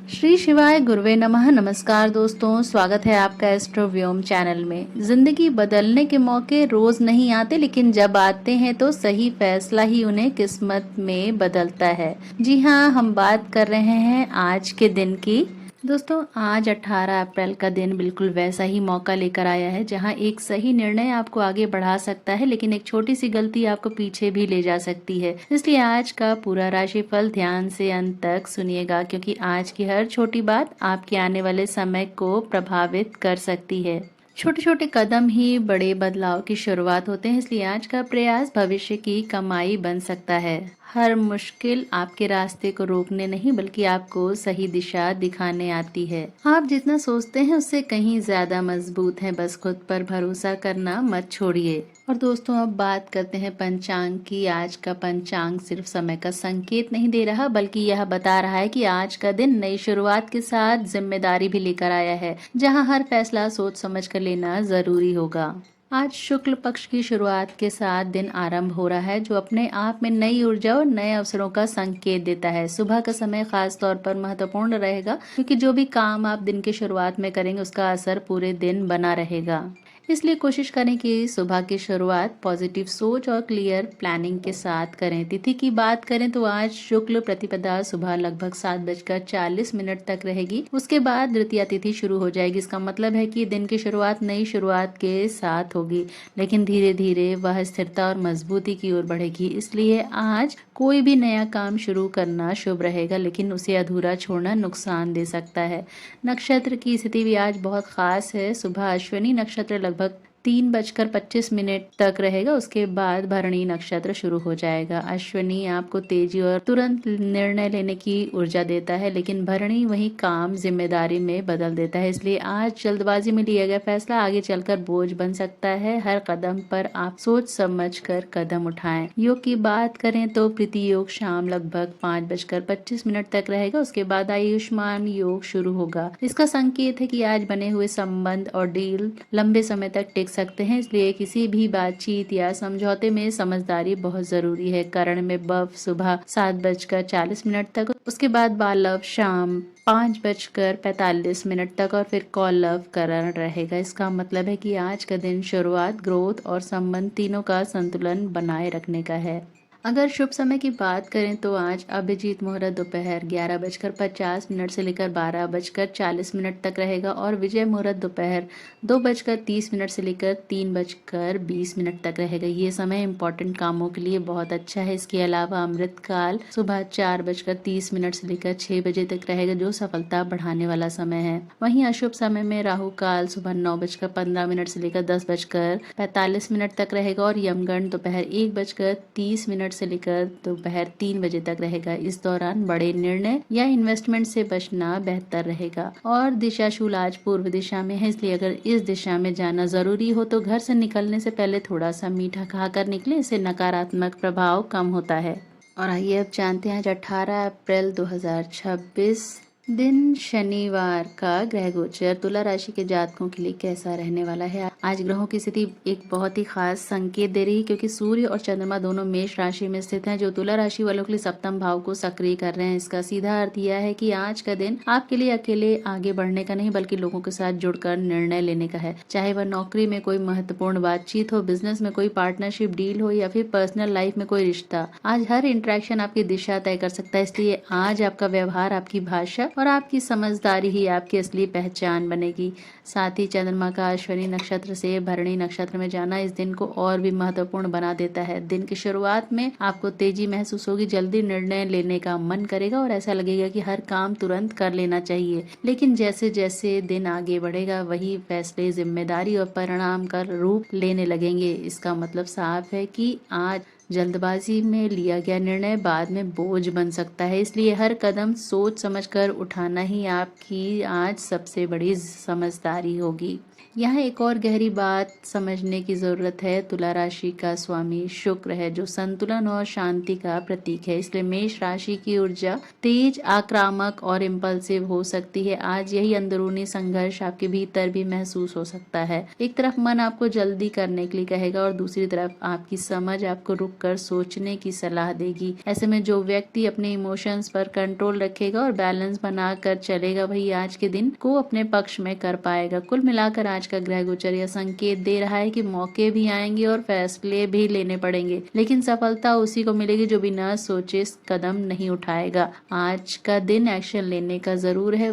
श्री शिवाय गुरुवे नमः। नमस्कार दोस्तों, स्वागत है आपका एस्ट्रोव्योम चैनल में। जिंदगी बदलने के मौके रोज नहीं आते, लेकिन जब आते हैं तो सही फैसला ही उन्हें किस्मत में बदलता है। जी हाँ, हम बात कर रहे हैं आज के दिन की। दोस्तों, आज 18 अप्रैल का दिन बिल्कुल वैसा ही मौका लेकर आया है जहां एक सही निर्णय आपको आगे बढ़ा सकता है, लेकिन एक छोटी सी गलती आपको पीछे भी ले जा सकती है। इसलिए आज का पूरा राशिफल ध्यान से अंत तक सुनिएगा, क्योंकि आज की हर छोटी बात आपके आने वाले समय को प्रभावित कर सकती है। छोटे छोटे कदम ही बड़े बदलाव की शुरुआत होते हैं, इसलिए आज का प्रयास भविष्य की कमाई बन सकता है। हर मुश्किल आपके रास्ते को रोकने नहीं, बल्कि आपको सही दिशा दिखाने आती है। आप जितना सोचते हैं उससे कहीं ज्यादा मजबूत हैं। बस खुद पर भरोसा करना मत छोड़िए। और दोस्तों, अब बात करते हैं पंचांग की। आज का पंचांग सिर्फ समय का संकेत नहीं दे रहा, बल्कि यह बता रहा है कि आज का दिन नई शुरुआत के साथ जिम्मेदारी भी लेकर आया है, जहां हर फैसला सोच समझ कर लेना जरूरी होगा। आज शुक्ल पक्ष की शुरुआत के साथ दिन आरंभ हो रहा है, जो अपने आप में नई ऊर्जा और नए अवसरों का संकेत देता है। सुबह का समय खास तौर पर महत्वपूर्ण रहेगा, क्योंकि जो भी काम आप दिन की शुरुआत में करेंगे उसका असर पूरे दिन बना रहेगा। इसलिए कोशिश करें कि सुबह की शुरुआत पॉजिटिव सोच और क्लियर प्लानिंग के साथ करें। तिथि की बात करें तो आज शुक्ल प्रतिपदा सुबह लगभग 7:40 तक रहेगी। उसके बाद द्वितीया तिथि शुरू हो जाएगी। इसका मतलब है कि दिन की शुरुआत नई शुरुआत के साथ होगी, लेकिन धीरे धीरे वह स्थिरता और मजबूती की ओर बढ़ेगी। इसलिए आज कोई भी नया काम शुरू करना शुभ रहेगा, लेकिन उसे अधूरा छोड़ना नुकसान दे सकता है। नक्षत्र की स्थिति भी आज बहुत खास है। सुबह अश्विनी नक्षत्र लगभग 3:25 तक रहेगा। उसके बाद भरणी नक्षत्र शुरू हो जाएगा। अश्विनी आपको तेजी और तुरंत निर्णय लेने की ऊर्जा देता है, लेकिन भरणी वही काम जिम्मेदारी में बदल देता है। इसलिए आज जल्दबाजी में लिया गया फैसला आगे चलकर बोझ बन सकता है। हर कदम पर आप सोच समझ कर कदम उठाएं। योग की बात करें तो प्रीति योग शाम लगभग 5:25 तक रहेगा। उसके बाद आयुष्मान योग शुरू होगा। इसका संकेत है कि आज बने हुए संबंध और डील लंबे समय तक टिक सकते हैं। इसलिए किसी भी बातचीत या समझौते में समझदारी बहुत जरूरी है। करण में बफ सुबह 7:40 तक, उसके बाद बालव शाम 5:45 तक और फिर कौलव करण रहेगा। इसका मतलब है कि आज का दिन शुरुआत, ग्रोथ और संबंध तीनों का संतुलन बनाए रखने का है। अगर शुभ समय की बात करें तो आज अभिजीत मुहूर्त दोपहर 11:50 से लेकर 12:40 तक रहेगा, और विजय मुहूर्त दोपहर 2:30 से लेकर 3:20 तक रहेगा। ये समय इंपॉर्टेंट कामों के लिए बहुत अच्छा है। इसके अलावा अमृत काल सुबह 4:30 से लेकर 6 बजे तक रहेगा, जो सफलता बढ़ाने वाला समय है। वहीं अशुभ समय में राहु काल सुबह 9:15 से लेकर 10:45 तक रहेगा, और यमगंड दोपहर 1:30 से लेकर दोपहर 3 बजे तक रहेगा। इस दौरान बड़े निर्णय या इन्वेस्टमेंट से बचना बेहतर रहेगा। और दिशाशूल आज पूर्व दिशा में है, इसलिए अगर इस दिशा में जाना जरूरी हो तो घर से निकलने से पहले थोड़ा सा मीठा खाकर निकले। इससे नकारात्मक प्रभाव कम होता है। और आइए अब जानते हैं आज 18 अप्रैल 2026 दिन शनिवार का ग्रह गोचर तुला राशि के जातकों के लिए कैसा रहने वाला है। आज ग्रहों की स्थिति एक बहुत ही खास संकेत दे रही है, क्योंकि सूर्य और चंद्रमा दोनों मेष राशि में स्थित हैं, जो तुला राशि वालों के लिए सप्तम भाव को सक्रिय कर रहे हैं। इसका सीधा अर्थ यह है कि आज का दिन आपके लिए अकेले आगे बढ़ने का नहीं, बल्कि लोगों के साथ जुड़कर निर्णय लेने का है। चाहे वह नौकरी में कोई महत्वपूर्ण बातचीत हो, बिजनेस में कोई पार्टनरशिप डील हो, या फिर पर्सनल लाइफ में कोई रिश्ता। आज हर इंटरेक्शन आपकी दिशा तय कर सकता है। इसलिए आज आपका व्यवहार, आपकी भाषा और आपकी समझदारी ही आपकी असली पहचान बनेगी। साथ ही चंद्रमा का अश्विनी नक्षत्र से भरणी नक्षत्र में जाना इस दिन को और भी महत्वपूर्ण बना देता है। दिन की शुरुआत में आपको तेजी महसूस होगी, जल्दी निर्णय लेने का मन करेगा और ऐसा लगेगा कि हर काम तुरंत कर लेना चाहिए। लेकिन जैसे जैसे दिन आगे बढ़ेगा, वही फैसले जिम्मेदारी और परिणाम का रूप लेने लगेंगे। इसका मतलब साफ है कि आज जल्दबाजी में लिया गया निर्णय बाद में बोझ बन सकता है। इसलिए हर कदम सोच समझकर उठाना ही आपकी आज सबसे बड़ी समझदारी होगी। यहाँ एक और गहरी बात समझने की जरूरत है। तुला राशि का स्वामी शुक्र है, जो संतुलन और शांति का प्रतीक है। इसलिए मेष राशि की ऊर्जा तेज, आक्रामक और इम्पल्सिव हो सकती है। आज यही अंदरूनी संघर्ष आपके भीतर भी महसूस हो सकता है। एक तरफ मन आपको जल्दी करने के लिए कहेगा, और दूसरी तरफ आपकी समझ आपको रुक कर सोचने की सलाह देगी। ऐसे में जो व्यक्ति अपने इमोशंस पर कंट्रोल रखेगा और बैलेंस बनाकर चलेगा वही आज के दिन को अपने पक्ष में कर पाएगा। कुल मिलाकर आज का ग्रह गोचर यह संकेत दे रहा है कि मौके भी आएंगे और फैसले भी लेने पड़ेंगे, लेकिन सफलता उसी को मिलेगी जो बिना सोचे कदम नहीं उठाएगा। आज का दिन एक्शन लेने का जरूर है,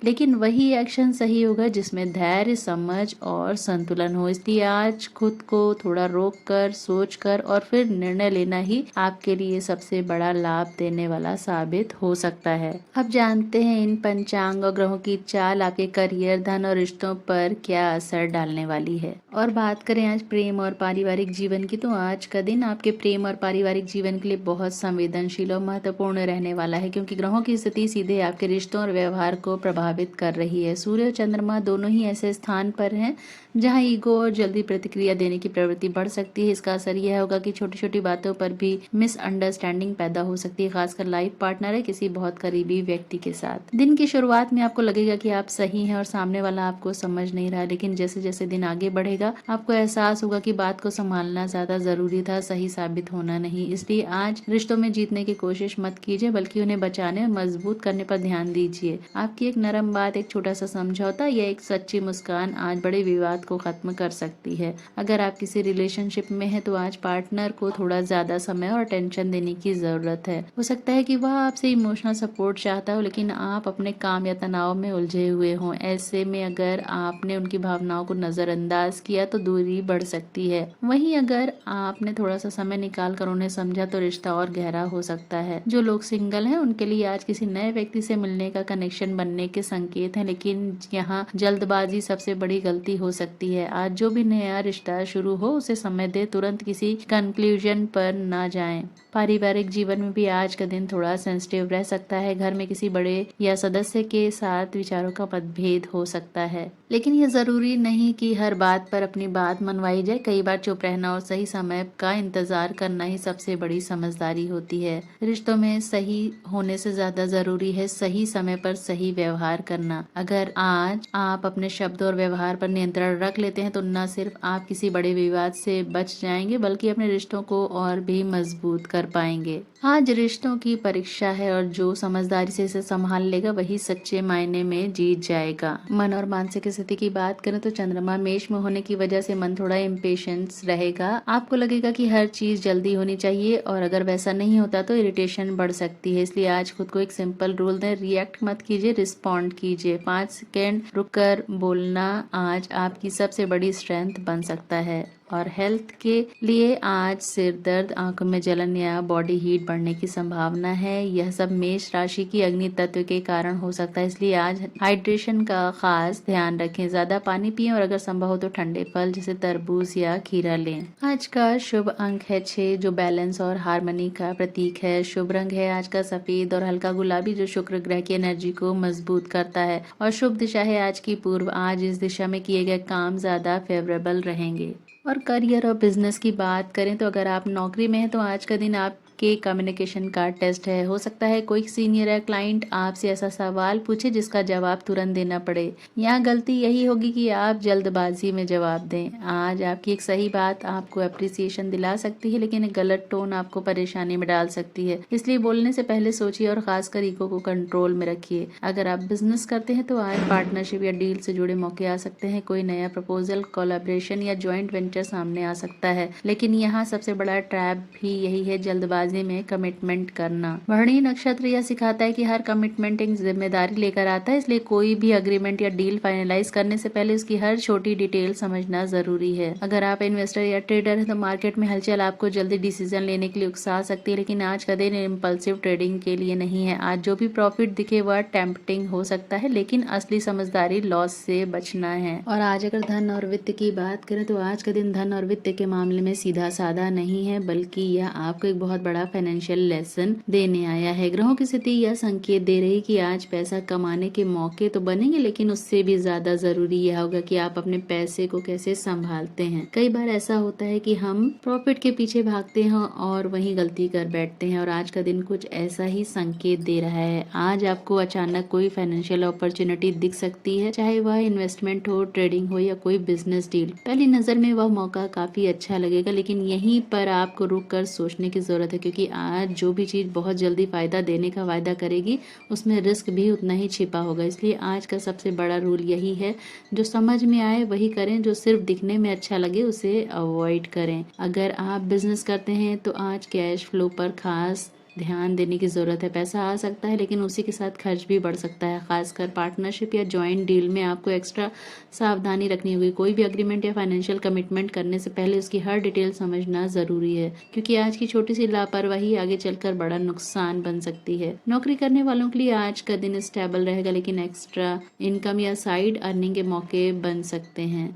लेकिन वही एक्शन सही होगा जिसमें धैर्य, समझ और संतुलन हो। इसलिए आज खुद को थोड़ा रोक कर, सोच कर और फिर निर्णय लेना ही आपके लिए सबसे बड़ा लाभ देने वाला साबित हो सकता है। अब जानते हैं इन पंचांग और ग्रहों की चाल आपके करियर, धन और रिश्तों पर क्या असर डालने वाली है। और बात करें आज प्रेम और पारिवारिक जीवन की, तो आज का दिन आपके प्रेम और पारिवारिक जीवन के लिए बहुत संवेदनशील और महत्वपूर्ण रहने वाला है, क्योंकि ग्रहों की स्थिति सीधे आपके रिश्तों और व्यवहार को प्रभावित कर रही है। सूर्य और चंद्रमा दोनों ही ऐसे स्थान पर हैं जहां ईगो और जल्दी प्रतिक्रिया देने की प्रवृत्ति बढ़ सकती है। इसका असर यह होगा कि छोटी छोटी बातों पर भी मिसअंडरस्टैंडिंग पैदा हो सकती है, खासकर लाइफ पार्टनर है किसी बहुत करीबी व्यक्ति के साथ। दिन की शुरुआत में आपको लगेगा कि आप सही हैं और सामने वाला आपको समझ नहीं रहा, लेकिन जैसे जैसे दिन आगे बढ़ेगा आपको एहसास होगा कि बात को संभालना ज्यादा जरूरी था, सही साबित होना नहीं। इसलिए आज रिश्तों में जीतने की कोशिश मत कीजिए, बल्कि उन्हें बचाने और मजबूत करने पर ध्यान दीजिए। आपकी एक नरम बात, एक छोटा सा समझौता या एक सच्ची मुस्कान आज बड़े विवाद को खत्म कर सकती है। अगर आप किसी रिलेशनशिप में हैं तो आज पार्टनर को थोड़ा ज्यादा समय और अटेंशन देने की जरूरत है। हो सकता है कि वह आपसे इमोशनल सपोर्ट चाहता हो, लेकिन आप अपने काम या तनाव में उलझे हुए हों। ऐसे में अगर आपने उनकी भावनाओं को नजरअंदाज किया तो दूरी बढ़ सकती है। वहीं अगर आपने थोड़ा सा समय निकाल कर उन्हें समझा तो रिश्ता और गहरा हो सकता है। जो लोग सिंगल हैं उनके लिए आज किसी नए व्यक्ति से मिलने का कनेक्शन बनने के संकेत हैं, लेकिन यहाँ जल्दबाजी सबसे बड़ी गलती हो सकती है। आज जो भी नया रिश्ता शुरू हो उसे समय दे, तुरंत किसी कंक्लूजन पर ना जाएं। पारिवारिक जीवन में भी आज का दिन थोड़ा सेंसिटिव रह सकता है। घर में किसी बड़े या सदस्य के साथ विचारों का मतभेद हो सकता है, लेकिन यह जरूरी नहीं कि हर बात पर अपनी बात मनवाई जाए। कई बार चुप रहना और सही समय का इंतजार करना ही सबसे बड़ी समझदारी होती है। रिश्तों में सही होने से ज्यादा जरूरी है सही समय पर सही व्यवहार करना। अगर आज आप अपने शब्द और व्यवहार पर नियंत्रण रख लेते हैं तो न सिर्फ आप किसी बड़े विवाद से बच जाएंगे, बल्कि अपने रिश्तों को और भी मजबूत कर पाएंगे। आज रिश्तों की परीक्षा है और जो समझदारी से इसे संभाल लेगा वही सच्चे मायने में जीत जाएगा। मन और मानसिक स्थिति की बात करें तो चंद्रमा मेष में होने की वजह से मन थोड़ा इम्पेशंस रहेगा। आपको लगेगा कि हर चीज जल्दी होनी चाहिए और अगर वैसा नहीं होता तो इरिटेशन बढ़ सकती है। इसलिए आज खुद को एक सिंपल रूल दें, रिएक्ट मत कीजिए, रिस्पॉन्ड कीजिए। 5 सेकेंड रुककर बोलना आज आपकी सबसे बड़ी स्ट्रेंथ बन सकता है। और हेल्थ के लिए आज सिर दर्द, आंखों में जलन या बॉडी हीट बढ़ने की संभावना है। यह सब मेष राशि की अग्नि तत्व के कारण हो सकता है, इसलिए आज हाइड्रेशन का खास ध्यान रखें। ज्यादा पानी पिएं और अगर संभव हो तो ठंडे फल जैसे तरबूज या खीरा लें। आज का शुभ अंक है 6 जो बैलेंस और हार्मनी का प्रतीक है। शुभ रंग है आज का सफेद और हल्का गुलाबी जो शुक्र ग्रह की एनर्जी को मजबूत करता है। और शुभ दिशा है आज की पूर्व। आज इस दिशा में किए गए काम ज्यादा फेवरेबल रहेंगे। और करियर और बिजनेस की बात करें तो अगर आप नौकरी में हैं तो आज का दिन आपके कम्युनिकेशन का टेस्ट है। हो सकता है कोई सीनियर या क्लाइंट आपसे ऐसा सवाल पूछे जिसका जवाब तुरंत देना पड़े। यहाँ गलती यही होगी कि आप जल्दबाजी में जवाब दें। आज आपकी एक सही बात आपको अप्रिसिएशन दिला सकती है, लेकिन एक गलत टोन आपको परेशानी में डाल सकती है। इसलिए बोलने से पहले सोचिए और खासकर ईगो को कंट्रोल में रखिए। अगर आप बिजनेस करते हैं तो आज पार्टनरशिप या डील से जुड़े मौके आ सकते हैं। कोई नया प्रपोजल, कोलैबोरेशन या ज्वाइंट वेंचर सामने आ सकता है, लेकिन यहाँ सबसे बड़ा ट्रैप भी यही है, जल्दबाजी में कमिटमेंट करना। भरणी नक्षत्र यह सिखाता है कि हर कमिटमेंट एक जिम्मेदारी लेकर आता है, इसलिए कोई भी अग्रीमेंट या डील फाइनलाइज करने से पहले उसकी हर छोटी डिटेल समझना जरूरी है। अगर आप इन्वेस्टर या ट्रेडर हैं तो मार्केट में हलचल आपको जल्दी डिसीजन लेने के लिए उकसा सकती है, लेकिन आज का दिन इम्पल्सिव ट्रेडिंग के लिए नहीं है। आज जो भी प्रॉफिट दिखे वह टेम्पटिंग हो सकता है, लेकिन असली समझदारी लॉस से बचना है। और आज अगर धन और वित्त की बात करें तो आज का दिन धन और वित्त के मामले में सीधा साधा नहीं है, बल्कि यह आपको एक बहुत बड़ा बड़ा फाइनेंशियल लेसन देने आया है। ग्रहों की स्थिति यह संकेत दे रही कि आज पैसा कमाने के मौके तो बनेंगे, लेकिन उससे भी ज्यादा जरूरी यह होगा कि आप अपने पैसे को कैसे संभालते हैं। कई बार ऐसा होता है कि हम प्रॉफिट के पीछे भागते हैं और वहीं गलती कर बैठते हैं, और आज का दिन कुछ ऐसा ही संकेत दे रहा है। आज आपको अचानक कोई फाइनेंशियल अपॉर्चुनिटी दिख सकती है, चाहे वह इन्वेस्टमेंट हो, ट्रेडिंग हो या कोई बिजनेस डील। पहली नजर में वह मौका काफी अच्छा लगेगा, लेकिन यहीं पर आपको रुक कर सोचने की जरूरत है, क्योंकि आज जो भी चीज बहुत जल्दी फायदा देने का वायदा करेगी उसमें रिस्क भी उतना ही छिपा होगा। इसलिए आज का सबसे बड़ा रूल यही है, जो समझ में आए वही करें, जो सिर्फ दिखने में अच्छा लगे उसे अवॉइड करें। अगर आप बिजनेस करते हैं तो आज कैश फ्लो पर खास ध्यान देने की जरूरत है। पैसा आ सकता है लेकिन उसी के साथ खर्च भी बढ़ सकता है। खासकर पार्टनरशिप या जॉइंट डील में आपको एक्स्ट्रा सावधानी रखनी होगी। कोई भी एग्रीमेंट या फाइनेंशियल कमिटमेंट करने से पहले उसकी हर डिटेल समझना जरूरी है, क्योंकि आज की छोटी सी लापरवाही आगे चलकर बड़ा नुकसान बन सकती है। नौकरी करने वालों के लिए आज का दिन स्टेबल रहेगा, लेकिन एक्स्ट्रा इनकम या साइड अर्निंग के मौके बन सकते हैं।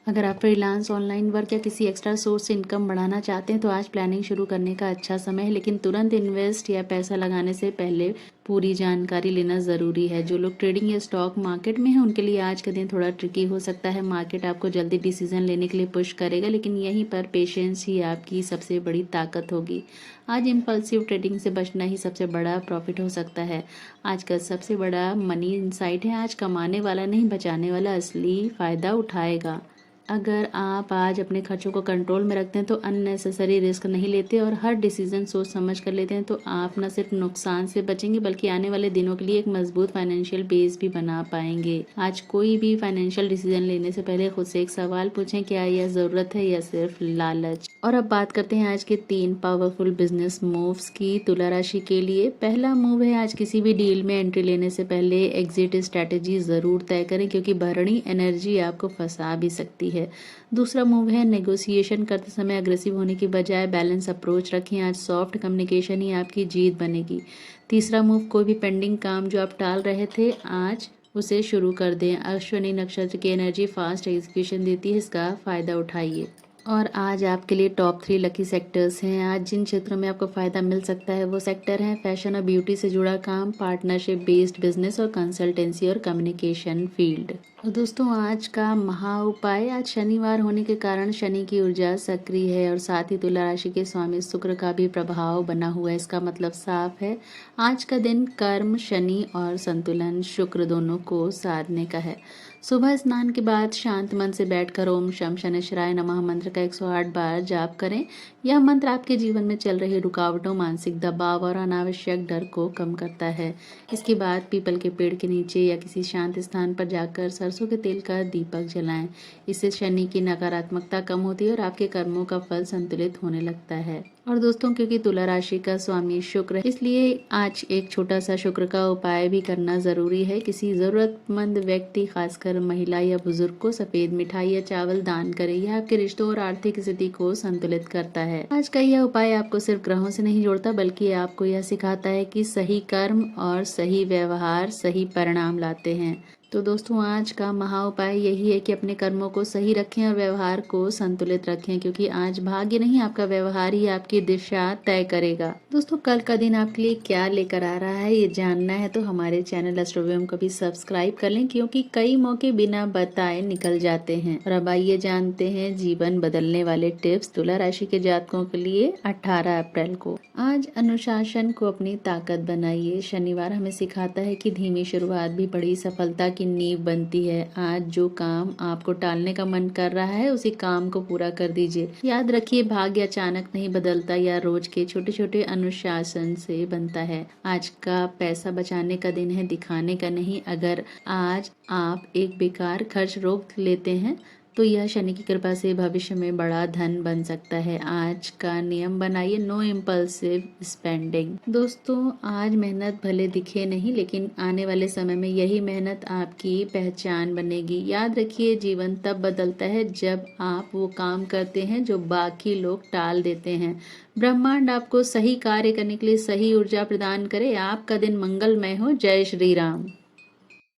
अगर आप फ्रीलांस, ऑनलाइन वर्क या किसी एक्स्ट्रा सोर्स से इनकम बढ़ाना चाहते हैं तो आज प्लानिंग शुरू करने का अच्छा समय है, लेकिन तुरंत इन्वेस्ट या पैसा लगाने से पहले पूरी जानकारी लेना ज़रूरी है। जो लोग ट्रेडिंग या स्टॉक मार्केट में हैं उनके लिए आज का दिन थोड़ा ट्रिकी हो सकता है। मार्केट आपको जल्दी डिसीजन लेने के लिए पुश करेगा, लेकिन यहीं पर पेशेंस ही आपकी सबसे बड़ी ताकत होगी। आज इम्पल्सिव ट्रेडिंग से बचना ही सबसे बड़ा प्रॉफिट हो सकता है। आज का सबसे बड़ा मनी इंसाइट है, आज कमाने वाला नहीं बचाने वाला असली फ़ायदा उठाएगा। अगर आप आज अपने खर्चों को कंट्रोल में रखते हैं तो अननेसेसरी रिस्क नहीं लेते और हर डिसीजन सोच समझ कर लेते हैं, तो आप न सिर्फ नुकसान से बचेंगे बल्कि आने वाले दिनों के लिए एक मजबूत फाइनेंशियल बेस भी बना पाएंगे। आज कोई भी फाइनेंशियल डिसीजन लेने से पहले खुद से एक सवाल पूछें, क्या यह जरूरत है या सिर्फ लालच। और अब बात करते हैं आज के 3 पावरफुल बिजनेस मूव्स की तुला राशि के लिए। पहला मूव है, आज किसी भी डील में एंट्री लेने से पहले एग्जिट स्ट्रेटेजी जरूर तय करें, क्योंकि भरणी एनर्जी आपको फंसा भी सकती है। दूसरा मूव है, नेगोशिएशन करते समय अग्रेसिव होने की बजाय बैलेंस अप्रोच रखें। आज सॉफ्ट कम्युनिकेशन ही आपकी जीत बनेगी। तीसरा मूव, कोई भी पेंडिंग काम जो आप टाल रहे थे आज उसे शुरू कर दें। अश्विनी नक्षत्र की एनर्जी फास्ट एग्जीक्यूशन देती है, इसका फायदा उठाइए। और आज आपके लिए टॉप 3 लकी सेक्टर्स हैं। आज जिन क्षेत्रों में आपको फायदा मिल सकता है वो सेक्टर हैं फैशन और ब्यूटी से जुड़ा काम, पार्टनरशिप बेस्ड बिजनेस और कंसल्टेंसी और कम्युनिकेशन फील्ड। तो दोस्तों, आज का महा उपाय, आज शनिवार होने के कारण शनि की ऊर्जा सक्रिय है और साथ ही तुला राशि के स्वामी शुक्र का भी प्रभाव बना हुआ है। इसका मतलब साफ है, आज का दिन कर्म शनि और संतुलन शुक्र दोनों को साधने का है। सुबह स्नान के बाद शांत मन से बैठकर ओम शम शनिश्चराय नमः मंत्र का 108 बार जाप करें। यह मंत्र आपके जीवन में चल रही रुकावटों, मानसिक दबाव और अनावश्यक डर को कम करता है। इसके बाद पीपल के पेड़ के नीचे या किसी शांत स्थान पर जाकर सरसों के तेल का दीपक जलाएं। इससे शनि की नकारात्मकता कम होती है और आपके कर्मों का फल संतुलित होने लगता है। और दोस्तों, क्योंकि तुला राशि का स्वामी शुक्र है, इसलिए आज एक छोटा सा शुक्र का उपाय भी करना जरूरी है। किसी जरूरतमंद व्यक्ति, खासकर महिला या बुजुर्ग को सफेद मिठाई या चावल दान करें। यह आपके रिश्तों और आर्थिक स्थिति को संतुलित करता है। आज का यह उपाय आपको सिर्फ ग्रहों से नहीं जोड़ता, बल्कि आपको यह सिखाता है कि सही कर्म और सही व्यवहार सही परिणाम लाते हैं। तो दोस्तों, आज का महा उपाय यही है कि अपने कर्मों को सही रखें और व्यवहार को संतुलित रखें, क्योंकि आज भाग्य नहीं, आपका व्यवहार ही आपकी दिशा तय करेगा। दोस्तों, कल का दिन आपके लिए क्या लेकर आ रहा है ये जानना है तो हमारे चैनल एस्ट्रोवियम को भी सब्सक्राइब कर लें, क्योंकि कई मौके बिना बताए निकल जाते हैं। और अब आइए जानते हैं जीवन बदलने वाले टिप्स तुला राशि के जातकों के लिए 18 अप्रैल को। आज अनुशासन को अपनी ताकत बनाइए। शनिवार हमें सिखाता है कि धीमी शुरुआत भी बड़ी सफलता की नींव बनती है। आज जो काम आपको टालने का मन कर रहा है उसी काम को पूरा कर दीजिए। याद रखिए, भाग्य अचानक नहीं बदलता, या रोज के छोटे छोटे अनुशासन से बनता है। आज का पैसा बचाने का दिन है, दिखाने का नहीं। अगर आज आप एक बेकार खर्च रोक लेते हैं तो यह शनि की कृपा से भविष्य में बड़ा धन बन सकता है। आज का नियम बनाइए, नो इम्पल्सिव स्पेंडिंग। दोस्तों, आज मेहनत भले दिखे नहीं, लेकिन आने वाले समय में यही मेहनत आपकी पहचान बनेगी। याद रखिए, जीवन तब बदलता है जब आप वो काम करते हैं जो बाकी लोग टाल देते हैं। ब्रह्मांड आपको सही कार्य करने के लिए सही ऊर्जा प्रदान करे। आपका दिन मंगलमय हो। जय श्री राम।